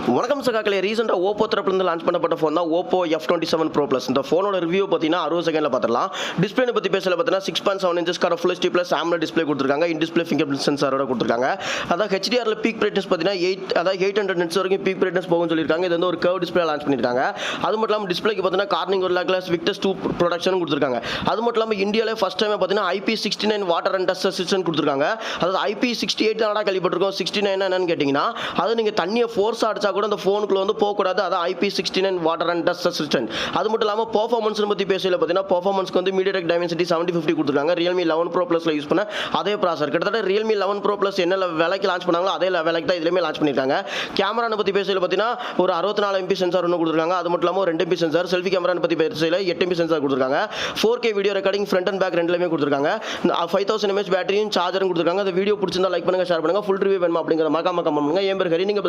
வணக்கம் சகாக்களே. ரீசெண்டாக ஓப்போ தரப்புலேருந்து லான்ச் பண்ணப்பட்ட ஃபோன் தான் ஓப்போ F27 Pro Plus. இந்த ஃபோனோட ரிவ்யூ பார்த்தீங்கன்னா 60 செகண்டில் பார்த்துடலாம். டிஸ்பிளே பற்றி பேசல பார்த்தீங்கன்னா 6.7 inches full HD plus AMOLED display கொடுத்துருக்காங்க. இன் டிஸ்பிளே ஃபிங்கர் பிரிண்ட் சென்சாரோட கொடுத்துருக்காங்க. அதாவது HDRல பீக் பிரைட்னஸ் பார்த்தீங்கன்னா 800 nits வரைக்கும் பீக் பிரைட்னஸ் போகும்னு சொல்லியிருக்காங்க. இது வந்து ஒரு கர்வ் டிஸ்பிளே லான்ச் பண்ணியிருக்காங்க. அது மட்டும் இல்லாமல் டிஸ்பிளேக்கு பார்த்தீங்கன்னா கார்னிங் ஒரு கிளாஸ் விக்டஸ் 2 ப்ரொடக்ஷன் கொடுத்துருக்காங்க. அது மட்டும் இல்லாமல் இந்தியாவிலே ஃபர்ஸ்ட் டைம் பார்த்தீங்கன்னா IP69 water and dust assistant கொடுத்துருக்காங்க. அதாவது IP68 தான் கேள்விப்பட்டிருக்கோம். 69 என்னன்னு கேட்டிங்கன்னா அது நீங்கள் தண்ணியை ஃபோர்ஸ் அடிச்சா கூட அந்த ஃபோனுக்குள்ள வந்து போகக்கூடாது. அதான் IP69 water and dust assistant. அது மட்டும் இல்லாமல் பெர்ஃபார்மன்ஸ் பற்றி பேசல பார்த்தீங்கன்னா பெர்ஃபார்மன்ஸ்க்கு வந்து MediaTek Dimensity 7050 கொடுத்துருக்காங்க. Realme 11 Pro Plusல யூஸ் பண்ண அதே ப்ராசர். கிட்டத்தட்ட Realme 11 Pro Plus என்ன விலைக்கு லான்ச் பண்ணாங்களோ அதே விலைக்கு தான் இதுலேயுமே லான்ச் பண்ணியிருக்காங்க. கேமரா பற்றி பேசல பார்த்தீங்கன்னா ஒரு 64 MP சென்சார் ஒன்று கொடுத்துருக்காங்க. அது மட்டும் இல்லாமல் ஒரு 2 MP சென்சார். செல்ஃபி கேமரா பற்றி பேசல 8 MP சென்சார் கொடுத்துருக்காங்க. 4K video recording front and back ரெண்டுலையுமே கொடுத்துருக்காங்க. 5000 mAh பேட்டரியும் சார்ஜரும் கொடுத்துருக்காங்க. அந்த வீடியோ பிடிச்சிருந்தா லைக் பண்ணுங்க, ஷேர் பண்ணுங்க. ஃபுல் ரிவ்யூ வேணுமா அப்படிங்கிற மறக்காம கமெண்ட் பண்ணுங்க. என் பேர் ஹரி, நீங்க